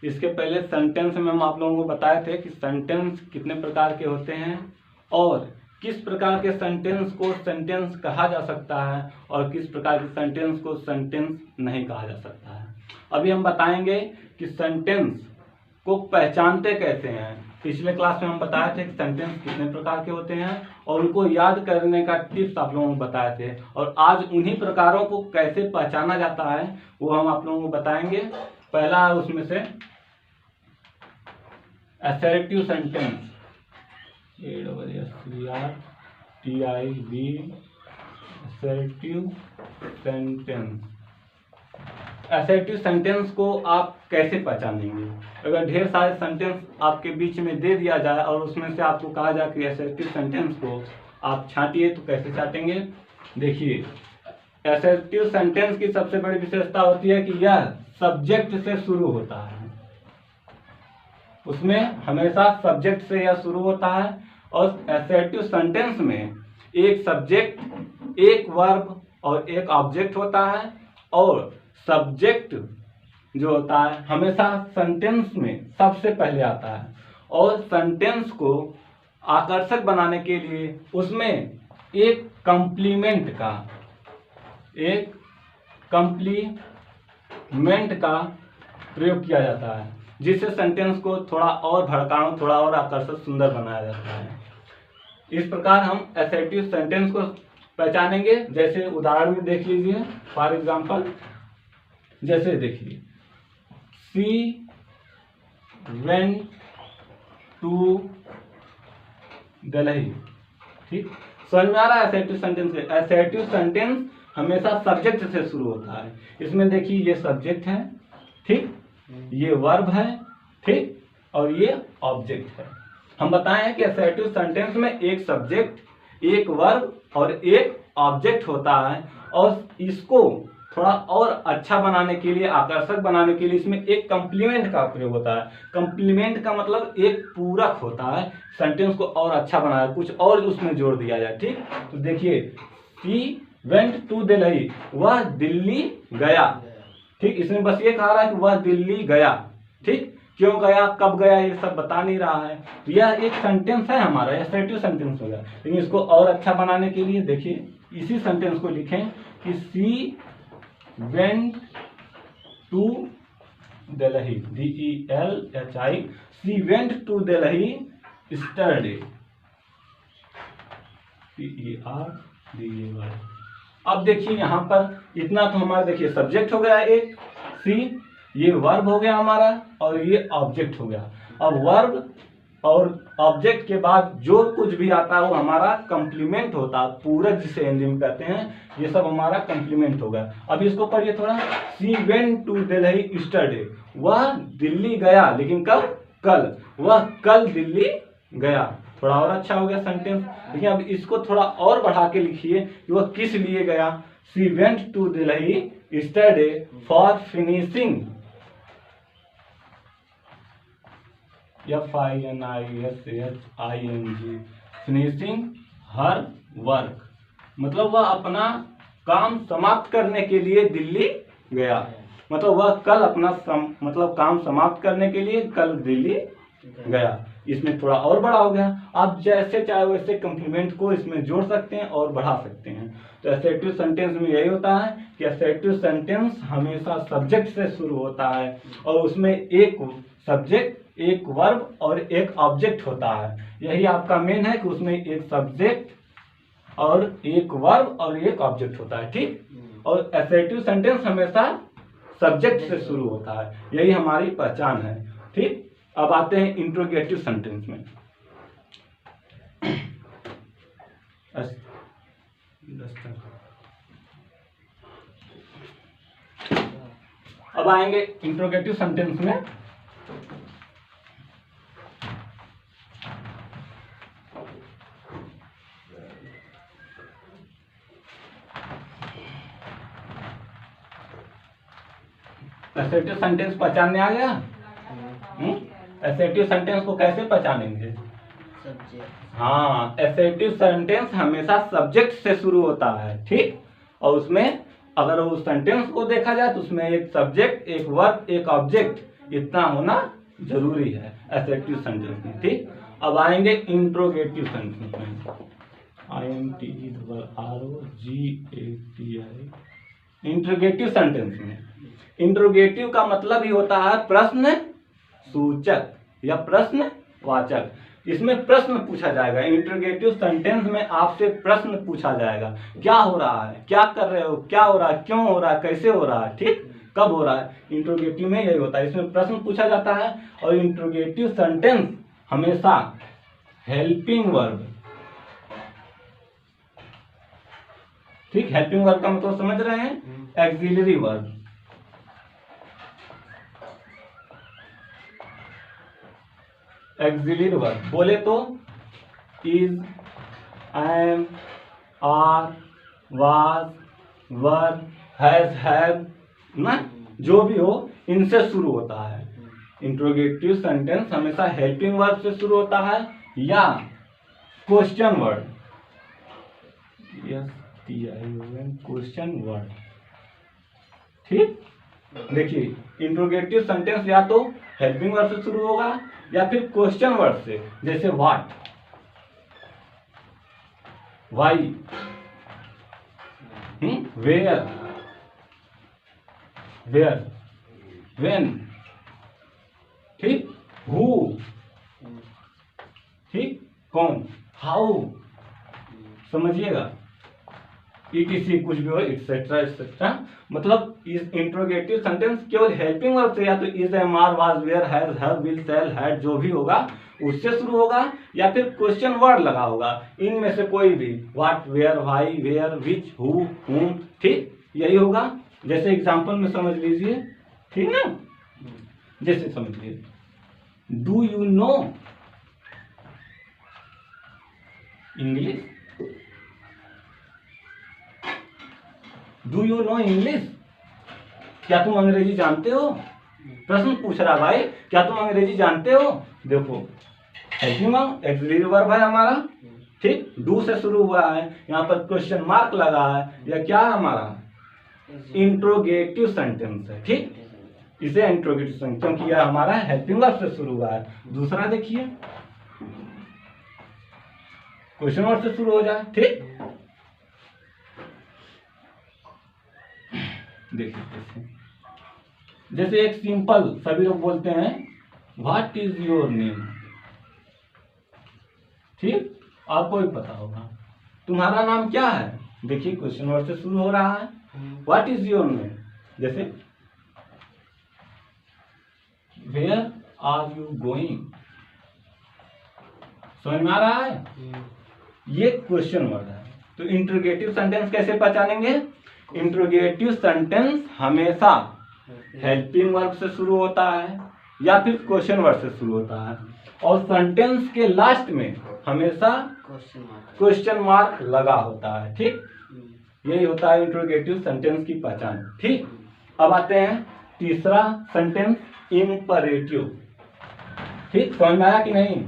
इसके पहले सेंटेंस में हम आप लोगों को बताए थे कि सेंटेंस कितने प्रकार के होते हैं और किस प्रकार के सेंटेंस को सेंटेंस कहा जा सकता है और किस प्रकार के सेंटेंस को सेंटेंस नहीं कहा जा सकता है। अभी हम बताएंगे कि सेंटेंस को पहचानते कैसे हैं। पिछले क्लास में हम बताए थे कि सेंटेंस कितने प्रकार के होते हैं और उनको याद करने का टिप्स आप लोगों को बताए थे, और आज उन्हीं प्रकारों को कैसे पहचाना जाता है वो हम आप लोगों को बताएंगे। पहला उसमें से assertive sentence, assertive sentence. Assertive sentence को आप कैसे पहचानेंगे? अगर ढेर सारे सेंटेंस आपके बीच में दे दिया जाए और उसमें से आपको कहा जाए कि असर्टिव सेंटेंस को आप छांटिए, तो कैसे छांटेंगे? देखिए, असर्टिव सेंटेंस की सबसे बड़ी विशेषता होती है कि यह सब्जेक्ट से शुरू होता है। उसमें हमेशा सब्जेक्ट से यह शुरू होता है और असर्टिव सेंटेंस में एक सब्जेक्ट, एक वर्ब और एक ऑब्जेक्ट होता है, और सब्जेक्ट जो होता है हमेशा सेंटेंस में सबसे पहले आता है, और सेंटेंस को आकर्षक बनाने के लिए उसमें एक कॉम्प्लीमेंट का प्रयोग किया जाता है, जिससे सेंटेंस को थोड़ा और भड़काऊ, थोड़ा और आकर्षक, सुंदर बनाया जाता है। इस प्रकार हम असर्टिव सेंटेंस को पहचानेंगे। जैसे उदाहरण में देख लीजिए, फॉर एग्जाम्पल, जैसे देखिए, शी वेंट टू दिल्ली। ठीक, समझ में आ रहा है असर्टिव सेंटेंस से? असर्टिव सेंटेंस हमेशा सब्जेक्ट से शुरू होता है। इसमें देखिए, ये सब्जेक्ट है, ठीक, ये वर्ब है, ठीक, और ये ऑब्जेक्ट है। हम बताए हैं कि असर्टिव सेंटेंस में एक सब्जेक्ट, एक वर्ब और एक ऑब्जेक्ट होता है, और इसको थोड़ा और अच्छा बनाने के लिए, आकर्षक बनाने के लिए इसमें एक कॉम्प्लीमेंट का प्रयोग होता है। कॉम्प्लीमेंट का मतलब एक पूरक होता है, सेंटेंस को और अच्छा बनाया, कुछ और उसमें जोड़ दिया जाए। ठीक, तो देखिए, शी वेंट टू दिल्ली, वह दिल्ली गया। ठीक, इसमें बस ये कहा रहा है कि वह दिल्ली गया। ठीक, क्यों गया, कब गया, ये सब बता नहीं रहा है। तो यह एक सेंटेंस है हमारा, असर्टिव सेंटेंस हो गया। लेकिन इसको और अच्छा बनाने के लिए देखिए, इसी सेंटेंस को लिखें कि she went to Delhi, DELHI, she went to Delhi yesterday, PERDAY। अब देखिए, यहाँ पर इतना तो हमारा देखिए सब्जेक्ट हो गया एक, सी, ये वर्ब हो गया हमारा, और ये ऑब्जेक्ट हो गया। अब वर्ब और ऑब्जेक्ट के बाद जो कुछ भी आता है वो हमारा कॉम्प्लीमेंट होता है, पूरक जिसे हिंदी में कहते हैं। ये सब हमारा कॉम्प्लीमेंट हो गया। अब इसको पढ़िए थोड़ा, she went to Delhi yesterday, वह दिल्ली गया, लेकिन कब, कल, वह कल दिल्ली गया। थोड़ा और अच्छा हो गया सेंटेंस। देखिए, अब इसको थोड़ा और बढ़ा के लिखिए कि वह किस लिए गया। She went to Delhi yesterday for finishing, FINISHING, finishing her work, मतलब वह अपना काम समाप्त करने के लिए दिल्ली गया। मतलब वह कल अपना मतलब काम समाप्त करने के लिए कल दिल्ली गया। इसमें थोड़ा और बड़ा हो गया। आप जैसे चाहे वैसे कॉम्प्लीमेंट को इसमें जोड़ सकते हैं और बढ़ा सकते हैं। तो असर्टिव सेंटेंस में यही होता है कि असर्टिव सेंटेंस हमेशा सब्जेक्ट से शुरू होता है, और उसमें एक सब्जेक्ट, एक वर्ब और एक ऑब्जेक्ट होता है। यही आपका मेन है कि उसमें एक सब्जेक्ट और एक वर्ब और एक ऑब्जेक्ट होता है। ठीक, और असर्टिव सेंटेंस हमेशा सब्जेक्ट से शुरू होता है। यही हमारी पहचान है। ठीक, अब आते हैं इंट्रोगेटिव सेंटेंस में। अब आएंगे इंट्रोगेटिव सेंटेंस में। असर्टिव सेंटेंस पहचानने आ गया? असर्टिव सेंटेंस को कैसे पहचानेंगे? हाँ, असर्टिव सेंटेंस हमेशा सब्जेक्ट से शुरू होता है। ठीक, और उसमें अगर उस सेंटेंस को देखा जाए तो उसमें एक सब्जेक्ट, एक वर्ब, एक ऑब्जेक्ट, इतना होना जरूरी है एसेटिव सेंटेंस में। ठीक, अब आएंगे इंट्रोगेटिव सेंटेंस में। INTROGATI। इंट्रोगेटिव सेंटेंस में इंट्रोगेटिव का मतलब ही होता है प्रश्न सूचक या प्रश्न वाचक। इसमें प्रश्न पूछा जाएगा। इंट्रोगेटिव सेंटेंस में आपसे प्रश्न पूछा जाएगा, क्या हो रहा है, क्या कर रहे हो, क्या हो रहा है, क्यों हो रहा है, कैसे हो रहा है, ठीक, कब हो रहा है। इंट्रोगेटिव में यही होता है, इसमें प्रश्न पूछा जाता है। और इंट्रोगेटिव सेंटेंस हमेशा हेल्पिंग वर्ब, ठीक, हेल्पिंग वर्ब का मतलब समझ रहे हैं, एक्सिलरी वर्ब। एक्सिलरी वर्ब बोले तो is, am, are, was, were, have ना, जो भी हो इनसे शुरू होता है। इंट्रोगेटिव सेंटेंस हमेशा हेल्पिंग वर्ब से शुरू होता है या क्वेश्चन वर्ड, क्वेश्चन वर्ड। ठीक, देखिए इंट्रोगेटिव सेंटेंस या तो हेल्पिंग वर्ब से शुरू होगा या फिर क्वेश्चन वर्ड से, जैसे व्हाट, वाई, वेयर, व्हेन, ठीक, हु, ठीक, कौन, हाउ, समझिएगा, ETC कुछ भी हो, एक्सेट्रा एक्सेट्रा। मतलब इस इंट्रोगेटिव सेंटेंस केवल हेल्पिंग वर्ब से या तो is, am, are, was, were, has, have, will, shall, had जो भी होगा उससे शुरू होगा या फिर क्वेश्चन वर्ड लगा होगा। इनमें से कोई भी, what, where, why, where, which, who, whom, ठीक, यही होगा। जैसे एग्जांपल में समझ लीजिए, ठीक ना, जैसे समझिए, do you know English, do you know English, क्या तुम अंग्रेजी जानते हो। प्रश्न पूछ रहा भाई, क्या तुम अंग्रेजी जानते हो। देखो हेल्पिंग एक्सिलरी वर्ब है हमारा, ठीक, डू से शुरू हुआ है, यहाँ पर क्वेश्चन मार्क लगा है, या क्या है हमारा इंट्रोगेटिव सेंटेंस है। ठीक, इसे इंट्रोगेटिव सेंटेंस, क्योंकि यह हमारा हेल्पिंग वर्ब से शुरू हुआ है। दूसरा देखिए, क्वेश्चन वर्ड से शुरू हो जाए, ठीक, देखिए जैसे एक सिंपल सभी लोग बोलते हैं व्हाट इज योर नेम, ठीक, आपको भी पता होगा तुम्हारा नाम क्या है। देखिए क्वेश्चन वर्ड से शुरू हो रहा है, व्हाट इज योर नेम। जैसे वेयर आर यू गोइंग, समझ में आ रहा है, ये क्वेश्चन वर्ड है। तो इंट्रोगेटिव सेंटेंस कैसे पहचानेंगे। इंट्रोगेटिव सेंटेंस हमेशा हेल्पिंग वर्ब से शुरू होता है या फिर क्वेश्चन वर्ड से शुरू होता है, और सेंटेंस के लास्ट में हमेशा क्वेश्चन मार्क लगा होता है। ठीक, यही होता है इंट्रोगेटिव सेंटेंस की पहचान। ठीक, अब आते हैं तीसरा सेंटेंस, इम्परेटिव। ठीक, समझ में आया कि नहीं।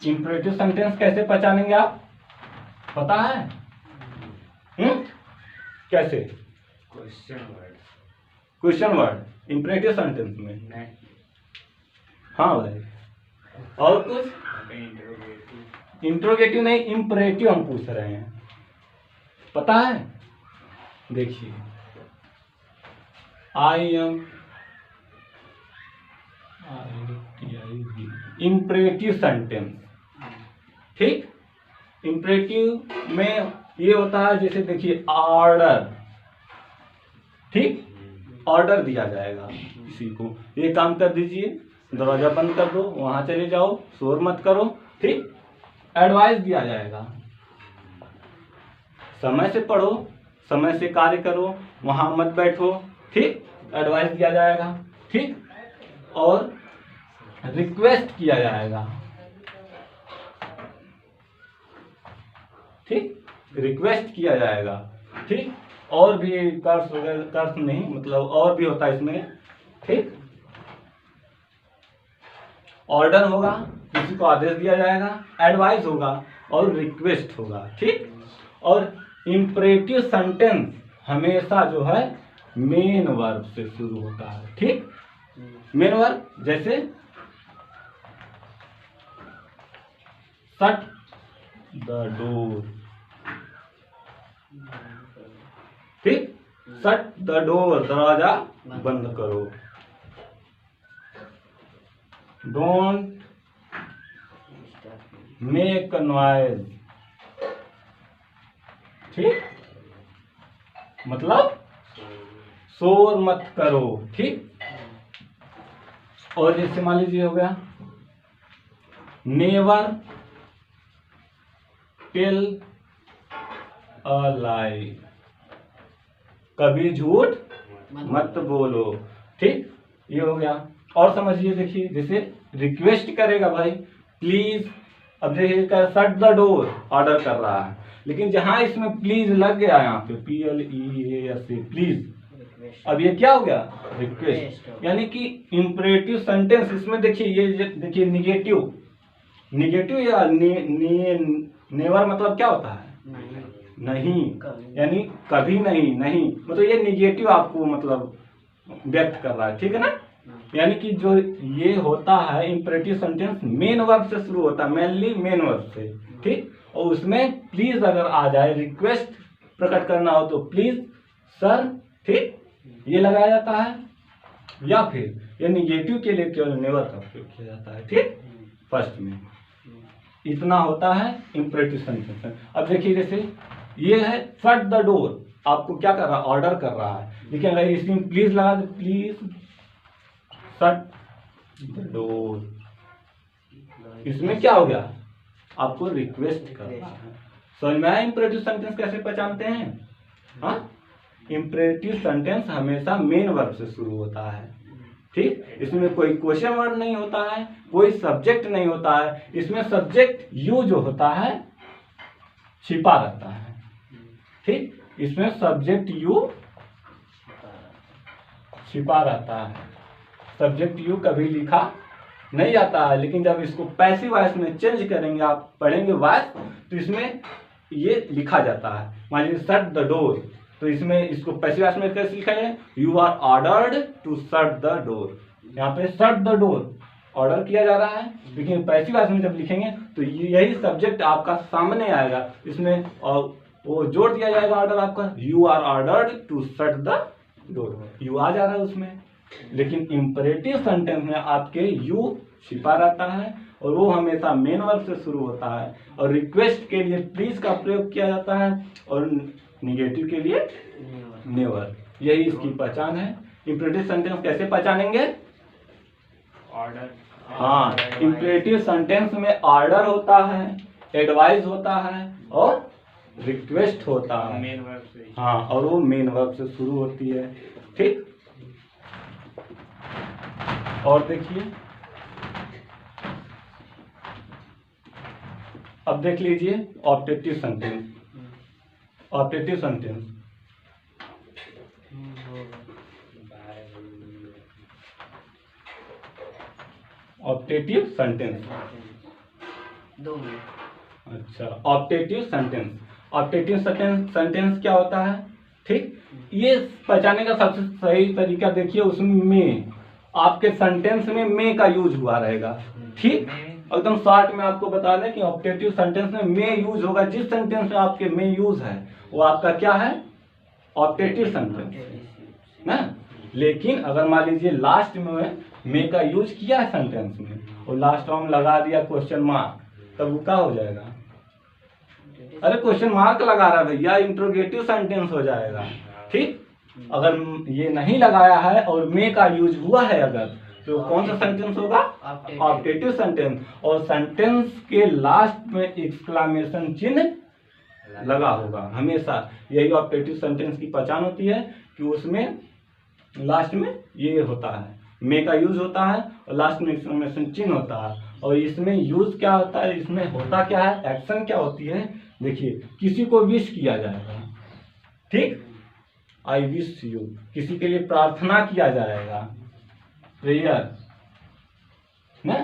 इम्परेटिव सेंटेंस कैसे पहचानेंगे आप, पता है। कैसे, क्वेश्चन वर्ड इम्परेटिव सेंटेंस में नहीं। हाँ भाई, और कुछ इंट्रोगेटिव नहीं, इम्परेटिव हम पूछ रहे हैं, पता है। देखिए आई एम, इम्परेटिव सेंटेंस। ठीक, इम्परेटिव में ये होता है, जैसे देखिए ऑर्डर, ठीक, ऑर्डर दिया जाएगा किसी को, ये काम कर दीजिए, दरवाजा बंद कर दो, वहां चले जाओ, शोर मत करो। ठीक, एडवाइस दिया जाएगा, समय से पढ़ो, समय से कार्य करो, वहां मत बैठो। ठीक, एडवाइस दिया जाएगा। ठीक, और रिक्वेस्ट किया जाएगा। ठीक, रिक्वेस्ट किया जाएगा। ठीक, और भी कर्स वगैरह, कर्स नहीं मतलब और भी होता है इसमें। ठीक, ऑर्डर होगा, किसी को आदेश दिया जाएगा, एडवाइस होगा और रिक्वेस्ट होगा। ठीक, और इम्परेटिव सेंटेंस हमेशा जो है मेन वर्ब से शुरू होता है। ठीक, मेन वर्ब जैसे शट द डोर, ठीक, शट द डोर, दरवाजा बंद करो। डोंट मेक नॉइज, ठीक, मतलब शोर मत करो। ठीक, और जैसे मान लीजिए हो गया नेवर टेल अ लाई, कभी झूठ मत बोलो। ठीक, ये हो गया। और समझिए, देखिए जैसे रिक्वेस्ट करेगा भाई प्लीज, अब देखिए शट द डोर ऑर्डर कर रहा है, लेकिन जहां इसमें प्लीज लग गया यहाँ पे PLEAS प्लीज, अब ये क्या हो गया रिक्वेस्ट। यानी कि इम्परेटिव सेंटेंस इसमें देखिए, ये देखिए निगेटिव, निगेटिव या नेवर मतलब क्या होता है नहीं, यानी कभी नहीं, नहीं मतलब ये निगेटिव आपको मतलब व्यक्त कर रहा है। ठीक है ना, यानी कि जो ये होता है इम्परेटिव सेंटेंस मेन वर्ब से शुरू होता है, मेनली मेन वर्ब से। ठीक, और उसमें प्लीज अगर आ जाए, रिक्वेस्ट प्रकट करना हो तो प्लीज सर, ठीक, ये लगाया जाता है। या फिर ये निगेटिव के लिए केवल नेवर का उपयोग किया जाता है। ठीक, फर्स्ट में इतना होता है इम्परेटिव सेंटेंस। अब देखिए जैसे ये है शट द डोर, आपको क्या कर रहा है ऑर्डर कर रहा है, लेकिन अगर इसमें प्लीज लगा दे, प्लीज शट द डोर, इसमें क्या हो गया आपको रिक्वेस्ट कर रहा है। समझ में आया इम्परेटिव सेंटेंस कैसे पहचानते हैं। हाँ, इम्परेटिव सेंटेंस हमेशा मेन वर्ब से शुरू होता है। ठीक, इसमें कोई क्वेश्चन वर्ड नहीं होता है, कोई सब्जेक्ट नहीं होता है, इसमें सब्जेक्ट यू जो होता है छिपा रहता है। ठीक, इसमें सब्जेक्ट यू छिपा रहता है, सब्जेक्ट यू कभी लिखा नहीं जाता है, लेकिन जब इसको पैसिव वॉइस में चेंज करेंगे, आप पढ़ेंगे वॉइस, तो इसमें ये लिखा जाता है। मान लीजिए शट द डोर, तो इसमें इसको पैसिव वॉइस में कैसे लिखा है, you are ordered to shut the door. यहाँ पे शट द डोर ऑर्डर किया जा रहा है, लेकिन पैसिव वॉइस में जब लिखेंगे तो यही सब्जेक्ट आपका सामने आएगा, इसमें और वो जोड़ दिया जाएगा ऑर्डर आपका, you are ordered to shut the door, you आ जा रहा है उसमें। लेकिन इम्परेटिव सेंटेंस में आपके यू छिपा रहता है और वो हमेशा मेन वर्ब से शुरू होता है, और रिक्वेस्ट के लिए प्लीज का प्रयोग किया जाता है, और निगेटिव के लिए नेवर। यही इसकी पहचान है। इम्परेटिव सेंटेंस कैसे पहचानेंगे, ऑर्डर, हाँ, इम्परेटिव सेंटेंस में ऑर्डर होता है, एडवाइस होता है और रिक्वेस्ट होता है, मेन वर्ब से। हाँ, और वो मेन वर्ब से शुरू होती है। ठीक, और देखिए अब देख लीजिए objective sentence. Objective sentence objective sentence अच्छा, ऑब्जेक्टिव सेंटेंस, ऑब्जेक्टिव सेंटेंस क्या होता है। ठीक, ये पहचानने का सबसे सही तरीका देखिए, उसमें आपके सेंटेंस में मे का यूज हुआ रहेगा। ठीक, एकदम शॉर्ट में आपको बता दें कि ऑब्जेक्टिव सेंटेंस में मे यूज होगा। जिस सेंटेंस में आपके मे यूज है वो आपका क्या है, ऑब्जेक्टिव सेंटेंस ना। लेकिन अगर मान लीजिए लास्ट में मे का यूज किया है सेंटेंस में और लास्ट में लगा दिया क्वेश्चन मार्क, तब वो क्या हो जाएगा, अरे क्वेश्चन मार्क लगा रहा है भैया, इंट्रोगेटिव सेंटेंस हो जाएगा। ठीक, अगर ये नहीं लगाया है और मे का यूज हुआ है अगर, तो कौन सा सेंटेंस होगा, ऑब्जेक्टिव सेंटेंस। और सेंटेंस के लास्ट में एक्सक्लेमेशन चिन्ह लगा होगा हमेशा। यही ऑब्जेक्टिव सेंटेंस की पहचान होती है कि उसमें लास्ट में ये होता है, मे का यूज होता है और लास्ट में एक्सक्लेमेशन चिन्ह होता है। और इसमें यूज क्या होता है, इसमें होता क्या है, एक्शन क्या होती है। देखिए किसी को विश किया जाएगा, ठीक, आई विश यू, किसी के लिए प्रार्थना किया जाएगा, प्रेयर ना,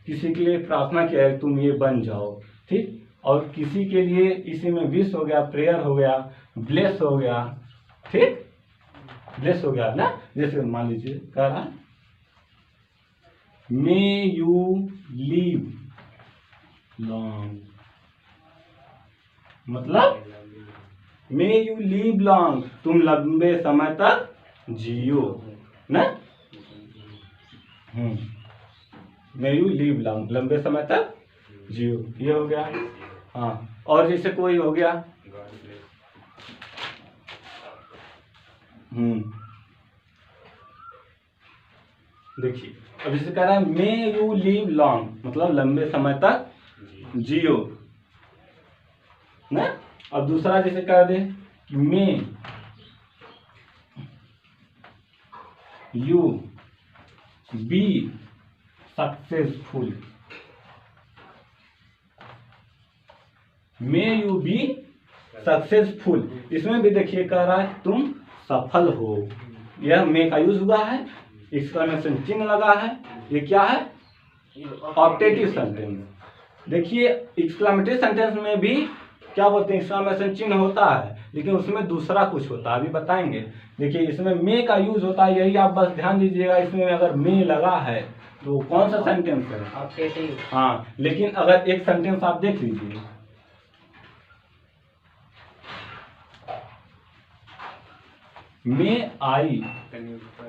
किसी के लिए प्रार्थना किया है तुम ये बन जाओ। ठीक, और किसी के लिए इसी में विश हो गया, प्रेयर हो गया, ब्लेस हो गया, ठीक, ब्लेस हो गया ना। जैसे मान लीजिए कह रहा है मे यू लिव लॉन्ग, मतलब मे यू लिव लॉन्ग, तुम लंबे समय तक जियो ना। मे यू लिव लॉन्ग, लंबे समय तक जियो, ये हो गया। हाँ, और जैसे कोई हो गया देखिए अब जैसे कह रहा है मे यू लिव लॉन्ग, मतलब लंबे समय तक जियो ना। अब दूसरा जैसे कह दे may you be successful, may you be successful, इसमें भी देखिए कह रहा है तुम सफल हो। यह मे का यूज हुआ है, एक्सक्लेमेशन चिन्ह लगा है, ये क्या है, ऑप्टेटिव सेंटेंस। देखिए एक्सक्लेमेटरी सेंटेंस में भी क्या बोलते हैं, एक्सक्लेमेशन चिन्ह होता है, लेकिन उसमें दूसरा कुछ होता है, अभी बताएंगे। देखिए इसमें मे का यूज होता है, यही आप बस ध्यान दीजिएगा। इसमें अगर मे लगा है तो कौन सा सेंटेंस है, ऑप्टेटिव। हाँ, लेकिन अगर एक सेंटेंस आप देख लीजिए, may I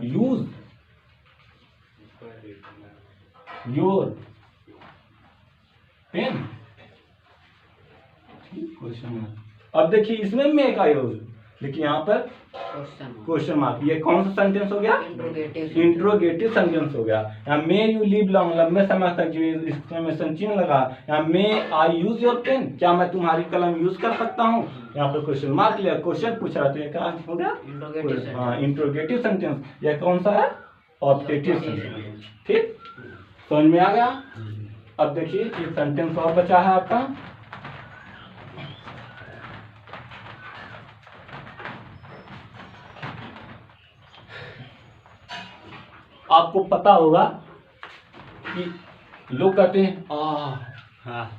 use your pen, question mark. अब देखिए इसमें मे का यूज, लेकिन यहाँ पर क्वेश्चन मार्क, ये कौन सा सेंटेंस हो गया, इंट्रोगेटिव सेंटेंस हो गया। यहाँ मे यू लिव लॉन्ग, लंबे समय तक, जो एक्सक्लेमेशन चिन्ह लगा। यहाँ मे आई यूज योर पेन, क्या मैं तुम्हारी कलम यूज कर सकता हूँ, यहाँ पर क्वेश्चन मार्क लिया, क्वेश्चन पूछ रहा था, क्या हो गया, हाँ, इंट्रोगेटिव सेंटेंस। यह कौन सा है, ऑप्टेटिव सेंटेंस, ठीक, समझ में आ गया। अब देखिए एक सेंटेंस और बचा है आपका, आपको पता होगा कि लोग कहते हैं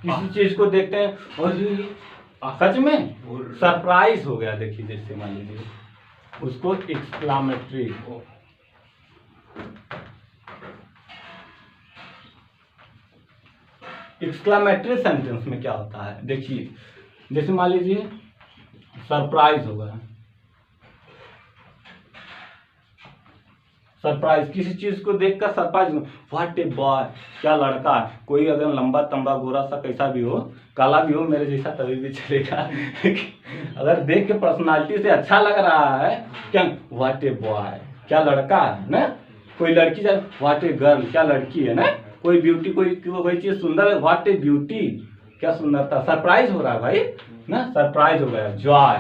किसी चीज को देखते हैं और सच में सरप्राइज हो गया। देखिए जैसे मान लीजिए उसको एक्सक्लामेटरी, एक्सक्लामेटरी सेंटेंस में क्या होता है, देखिए जैसे मान लीजिए सरप्राइज होगा, सरप्राइज, किसी चीज को देखकर सरप्राइज, व्हाट ए बॉय, क्या लड़का है। कोई अगर लंबा तंबा गोरा सा कैसा भी हो, काला भी हो, मेरे जैसा तभी भी चलेगा अगर देख के पर्सनालिटी से अच्छा लग रहा है, क्या व्हाट ए बॉय, क्या लड़का है ना। कोई लड़की जाए, व्हाट ए गर्ल, क्या लड़की है ना। कोई ब्यूटी, कोई चीज सुंदर है, व्हाट ए ब्यूटी, क्या सुंदरता। सरप्राइज हो रहा है भाई ना, सरप्राइज हो गया। जॉय,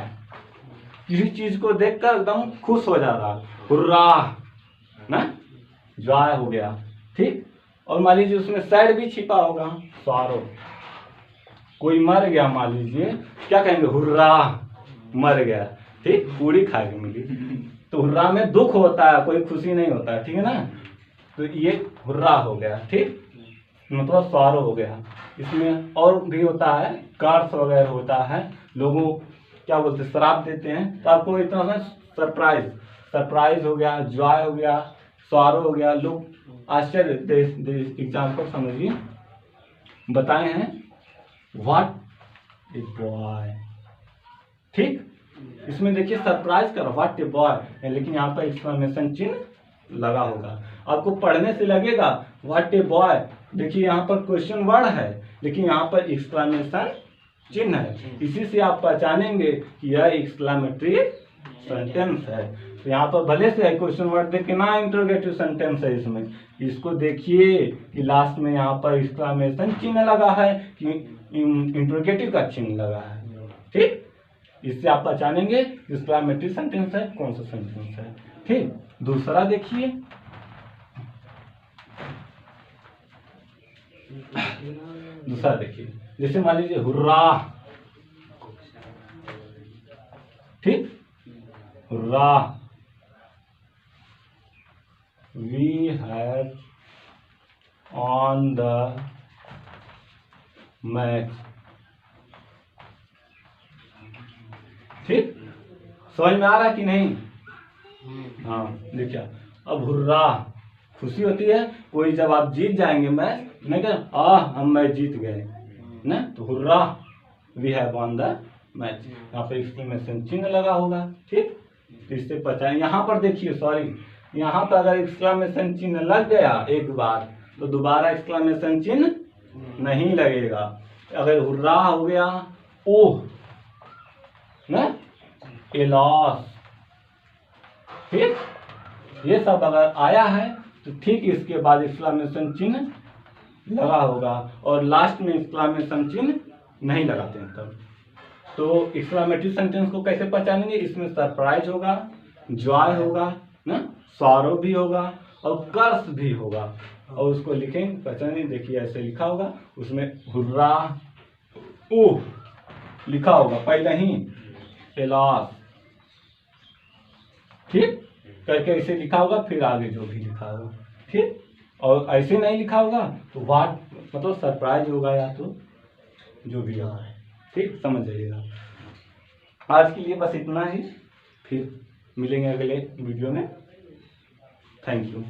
किसी चीज को देखकर एकदम खुश हो जा रहा, हुर्रा ना, जॉय हो गया, ठीक। और मान लीजिए उसमें सैड भी छिपा होगा, सॉरो, कोई मर गया मान लीजिए, क्या कहेंगे, हुर्रा, मर गया, ठीक, पूरी खा के मिली, तो हुर्रा में दुख होता है, कोई खुशी नहीं होता है, ठीक है ना। तो ये हुर्रा हो गया, ठीक, मतलब सॉरो हो गया। इसमें और भी होता है, कार्स वगैरह होता है, लोगों क्या बोलते हैं, श्राप देते हैं, तो आपको इतना सरप्राइज, सरप्राइज हो गया, जॉय हो गया, सॉरो हो गया। लोग आश्चर्य, एग्जाम्पल समझिए, बताए हैं व्हाट ए बॉय, ठीक। इसमें देखिए सरप्राइज कर व्हाट ए बॉय, लेकिन यहाँ पर एक्सक्लेमेशन चिन्ह लगा होगा। आपको पढ़ने से लगेगा व्हाट ए बॉय, देखिए यहाँ पर क्वेश्चन वर्ड है, लेकिन यहाँ पर एक्सक्लेमेशन चिन्ह है, इसी से आप पहचानेंगे कि यह एक्सक्लेमेटरी सेंटेंस है। तो यहाँ पर भले से क्वेश्चन वर्ड देख के ना इंट्रोगेटिव सेंटेंस है, इसमें इसको देखिए कि लास्ट में यहाँ पर एक्सक्लेमेशन चिन्ह लगा है कि इंट्रोगेटिव का चिन्ह लगा है, ठीक। इससे आप पहचानेंगे एक्सक्लेमेटरी सेंटेंस है, कौन सा सेंटेंस है, ठीक। दूसरा देखिए, दूसरा देखिए, जैसे मान लीजिए हुर्रा, ठीक, hurrah, we have on the match, ठीक, समझ में आ रहा है कि नहीं? हाँ देखिए, अब हुर्रा खुशी होती है कोई जब आप जीत जाएंगे मैच, नहीं क्या हम मैच जीत गए ना, तो hurrah we have won the match, यहाँ पे एक्सक्लेमेशन चिन्ह लगा होगा। ठीक, तो इससे पहचान, यहाँ पर देखिए सॉरी, यहाँ पर अगर एक्सक्लेमेशन चिन्ह लग गया एक बार तो दोबारा एक्सक्लेमेशन चिन्ह नहीं लगेगा। अगर हुर्रा हो गया ओह ना, ए लॉस, ठीक, ये सब अगर आया है तो ठीक इसके बाद एक्सक्लेमेशन चिन्ह लगा होगा, और लास्ट में एक्सक्लेमेशन चिन्ह नहीं लगाते हैं तब। तो एक्सक्लेमेटरी सेंटेंस को कैसे पहचानेंगे? इसमें सरप्राइज होगा, जॉय होगा ना, सॉरो भी होगा और कर्स भी होगा, और उसको लिखेंगे पहचानेंगे। देखिए ऐसे लिखा होगा, उसमें हुर्रा ओह लिखा होगा पहले ही, एलॉस, ठीक करके ऐसे लिखा होगा, फिर आगे जो भी लिखा होगा। ठीक, और ऐसे नहीं लिखा होगा तो वाट मतलब सरप्राइज होगा या तो जो भी होगा। ठीक, समझ जाइएगा। आज के लिए बस इतना ही, फिर मिलेंगे अगले वीडियो में। Thank you.